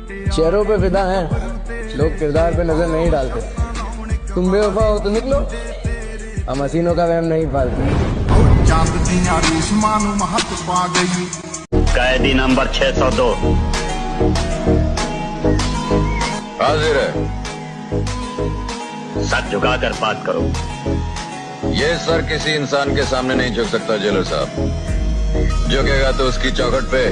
चेहरों पे फिदा हैं, लोग किरदार पे नजर नहीं डालते। तुम बेवफा हो तो निकलो, हम हसीनों का वहम नहीं पालते। कैदी नंबर 602 हाजिर है। सर झुकाकर बात करो। ये सर किसी इंसान के सामने नहीं झुक सकता जेलर साहब। झुकेगा तो उसकी चौखट पे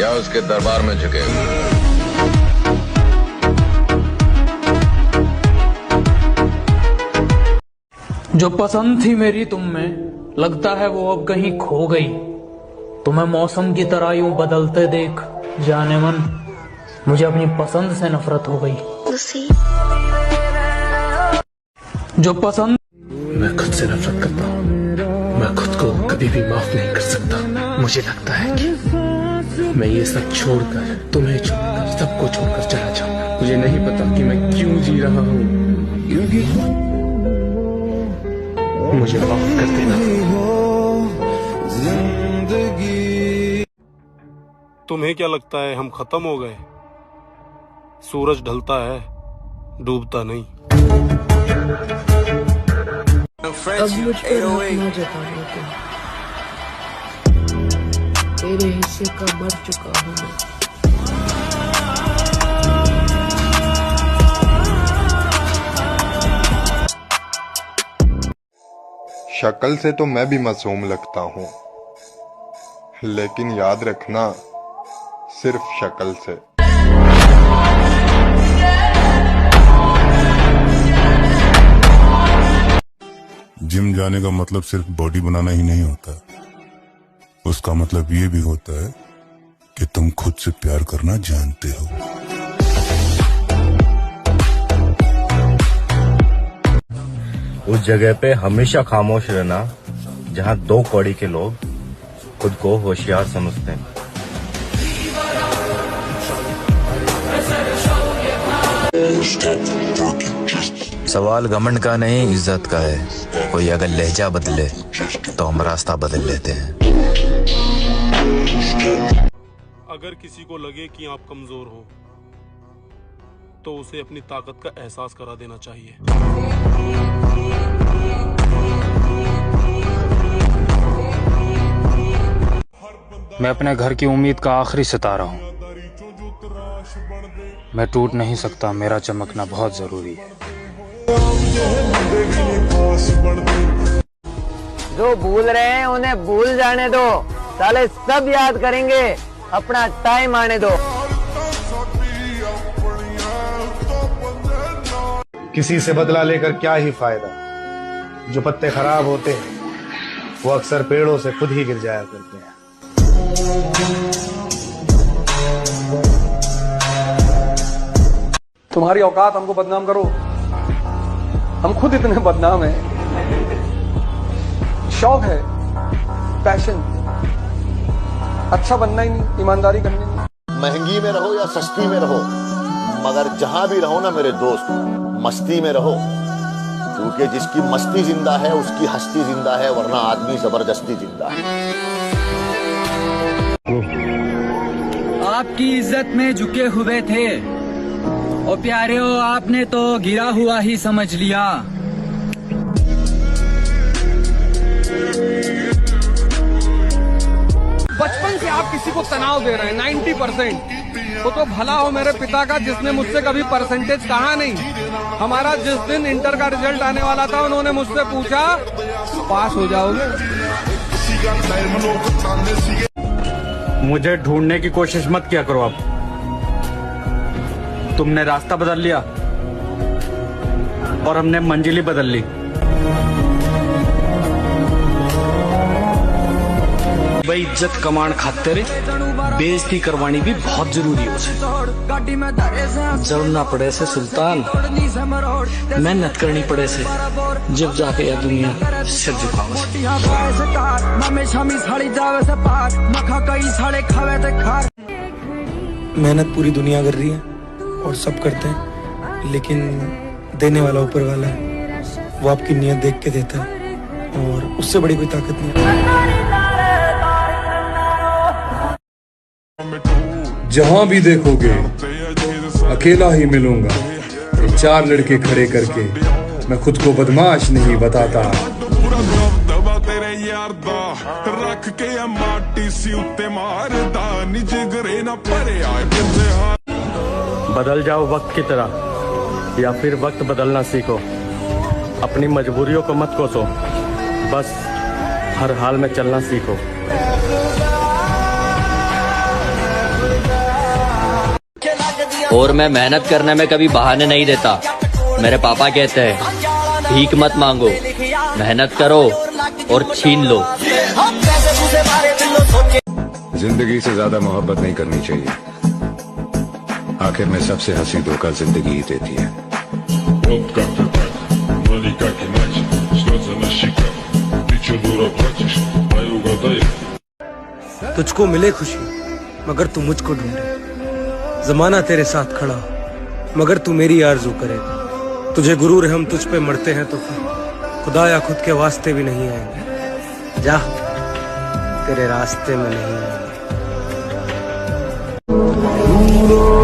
या उसके दरबार में झुकेगा। जो पसंद थी मेरी तुम में, लगता है वो अब कहीं खो गई। तुम्हें मौसम की तरह यूं बदलते देख जाने मन, मुझे अपनी पसंद से नफरत हो गई। जो पसंद, मैं खुद से नफरत करता हूँ। मैं खुद को कभी भी माफ नहीं कर सकता। मुझे लगता है कि मैं ये सब छोड़कर, तुम्हें छोड़कर, सबको छोड़कर चला जाऊंगा। मुझे नहीं पता कि मैं क्यों जी रहा हूँ। मुझे माफ कर देना। तुम्हें क्या लगता है हम खत्म हो गए? सूरज ढलता है, डूबता नहीं। अब मुझ पर ना जताने को, तेरे हिस्से का मर चुका हूँ मैं। शक्ल से तो मैं भी मासूम लगता हूँ, लेकिन याद रखना सिर्फ शक्ल से। जिम जाने का मतलब सिर्फ बॉडी बनाना ही नहीं होता, उसका मतलब ये भी होता है कि तुम खुद से प्यार करना जानते हो। उस जगह पे हमेशा खामोश रहना जहाँ 2 कौड़ी के लोग खुद को होशियार समझते हैं। सवाल घमंड का नहीं, इज्जत का है। कोई अगर लहजा बदले तो हम रास्ता बदल लेते हैं। अगर किसी को लगे कि आप कमजोर हो तो उसे अपनी ताकत का एहसास करा देना चाहिए। मैं अपने घर की उम्मीद का आखिरी सितारा हूँ। मैं टूट नहीं सकता, मेरा चमकना बहुत जरूरी है। जो भूल रहे हैं उन्हें भूल जाने दो, साले सब याद करेंगे, अपना टाइम आने दो। किसी से बदला लेकर क्या ही फायदा, जो पत्ते खराब होते हैं वो अक्सर पेड़ों से खुद ही गिर जाया करते हैं। तुम्हारी औकात हमको बदनाम करो, हम खुद इतने बदनाम हैं। शौक है, पैशन, अच्छा बनना ही नहीं, ईमानदारी करनी नहीं। महंगी में रहो या सस्ती में रहो, मगर जहां भी रहो ना मेरे दोस्त, मस्ती में रहो, क्योंकि जिसकी मस्ती जिंदा है उसकी हस्ती जिंदा है, वरना आदमी जबरदस्ती जिंदा है। आपकी इज्जत में झुके हुए थे और प्यारे हो, आपने तो गिरा हुआ ही समझ लिया। बचपन से आप किसी को तनाव दे रहे हैं 90%। वो तो भला हो मेरे पिता का, जिसने मुझसे कभी परसेंटेज कहा नहीं। हमारा जिस दिन इंटर का रिजल्ट आने वाला था, उन्होंने मुझसे पूछा पास हो जाओगे? मुझे ढूंढने की कोशिश मत किया करो। अब तुमने रास्ता बदल लिया और हमने मंजिल ही बदल ली। भाई इज्जत कमाण खातिर बेइज्जती करवानी भी बहुत जरूरी हो। जरूर ना पड़े से सुल्तान, मेहनत करनी पड़े से, जब जाके यह दुनिया सिर झुकावे। मेहनत पूरी दुनिया कर रही है और सब करते हैं, लेकिन देने वाला ऊपर वाला है। वो आपकी नीयत देख के देता है और उससे बड़ी कोई ताकत नहीं है। जहां भी देखोगे अकेला ही मिलूंगा। ये 4 लड़के खड़े करके मैं खुद को बदमाश नहीं बताता। बदल जाओ वक्त की तरह या फिर वक्त बदलना सीखो। अपनी मजबूरियों को मत कोसो, बस हर हाल में चलना सीखो। और मैं मेहनत करने में कभी बहाने नहीं देता। मेरे पापा कहते हैं भीख मत मांगो, मेहनत करो और छीन लो। जिंदगी से ज्यादा मोहब्बत नहीं करनी चाहिए। आखिर में सबसे हंसी धोखा जिंदगी ही देती है। तुझको मिले खुशी मगर तू मुझको ढूंढे। जमाना तेरे साथ खड़ा मगर तू मेरी आरज़ू करे। तुझे गुरूर है हम तुझ पे मरते हैं तो फिर खुदा या खुद के वास्ते भी नहीं आएंगे। जा तेरे रास्ते में नहीं आएंगे।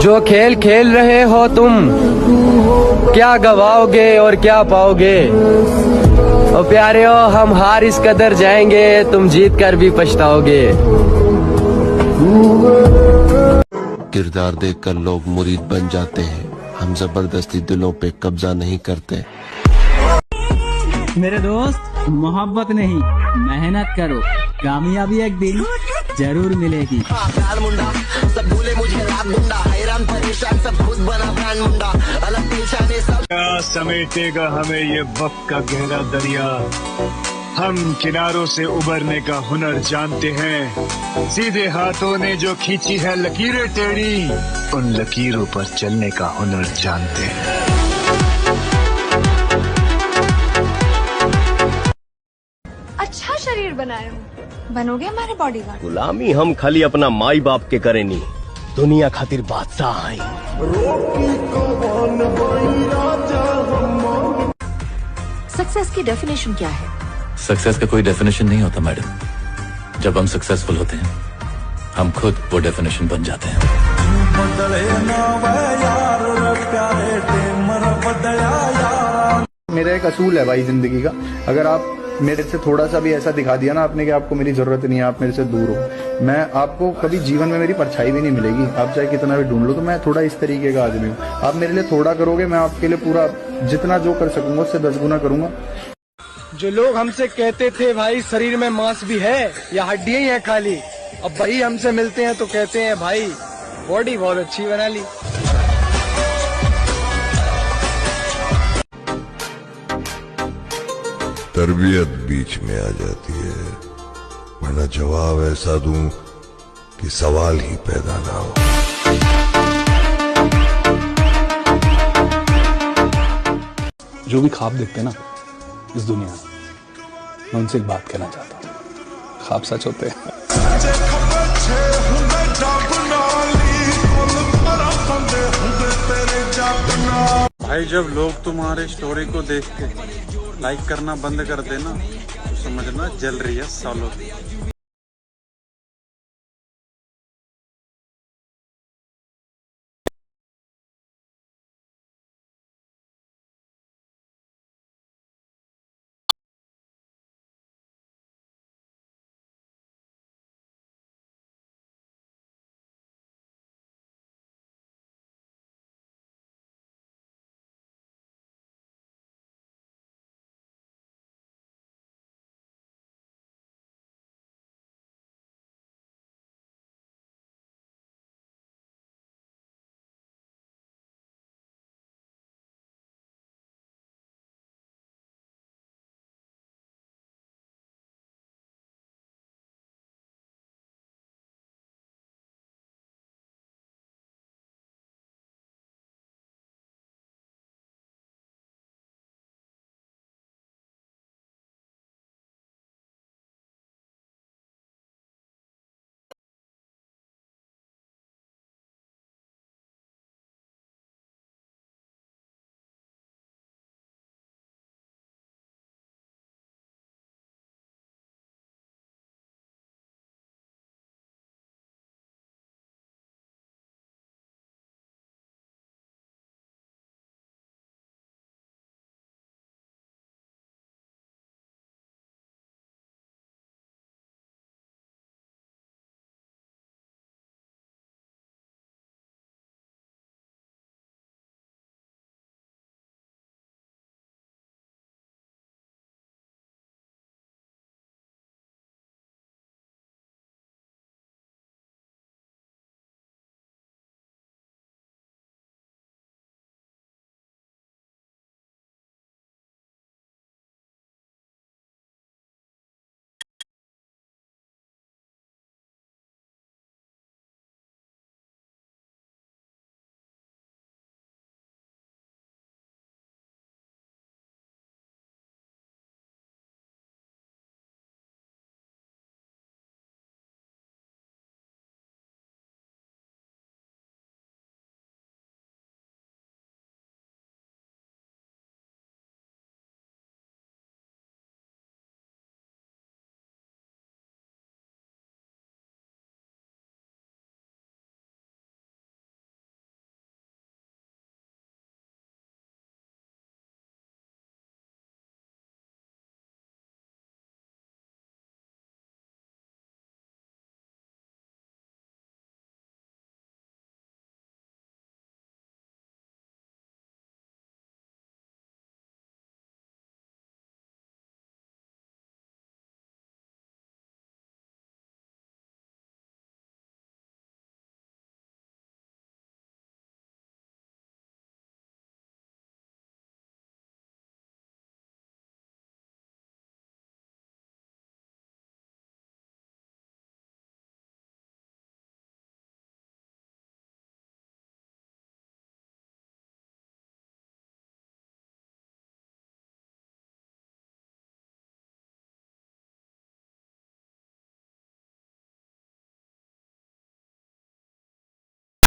जो खेल खेल रहे हो तुम, क्या गवाओगे और क्या पाओगे। ओ प्यारे हो, हम हार इस कदर जाएंगे, तुम जीत कर भी पछताओगे। किरदार देखकर लोग मुरीद बन जाते हैं, हम जबरदस्ती दिलों पे कब्जा नहीं करते। मेरे दोस्त, मोहब्बत नहीं मेहनत करो, कामयाबी एक दिन जरूर मिलेगी। सब भूले मुझे रात मुंडा, हैरान परेशान सब खुद बना ब्रांड मुंडा, अलग पहचाने सब। समेटेगा हमें ये वक्त का गहरा दरिया, हम किनारों से उबरने का हुनर जानते हैं। सीधे हाथों ने जो खींची है लकीरें टेढ़ी, उन लकीरों पर चलने का हुनर जानते हैं। अच्छा शरीर बनाए हो, बनोगे हमारे बॉडीगार्ड। गुलामी हम खाली अपना माई बाप के करे नहीं, दुनिया खातिर बादशाह आई। सक्सेस की डेफिनेशन क्या है? सक्सेस का कोई डेफिनेशन नहीं होता मैडम। जब हम सक्सेसफुल होते हैं हम खुद वो डेफिनेशन बन जाते हैं। मेरा एक असूल है भाई जिंदगी का, अगर आप मेरे से थोड़ा सा भी ऐसा दिखा दिया ना आपने कि आपको मेरी जरूरत नहीं है, आप मेरे से दूर हो, मैं आपको कभी जीवन में मेरी परछाई भी नहीं मिलेगी। आप चाहे कितना भी ढूंढ लो, तो मैं थोड़ा इस तरीके का आदमी हूँ। आप मेरे लिए थोड़ा करोगे, मैं आपके लिए पूरा जितना जो कर सकूंगा उससे 10 गुना करूंगा। जो लोग हमसे कहते थे भाई शरीर में मांस भी है या हड्डियां ही है खाली, अब भाई हमसे मिलते हैं तो कहते हैं भाई बॉडी बहुत अच्छी बना ली। तरबियत बीच में आ जाती है, वरना जवाब ऐसा दूं कि सवाल ही पैदा ना हो। जो भी ख्वाब देखते हैं ना इस दुनिया में, मैं उनसे एक बात कहना चाहता हूँ, ख्वाब सच होते हैं। भाई जब लोग तुम्हारे स्टोरी को देख के लाइक करना बंद कर देना तो समझना जल रही है सालों।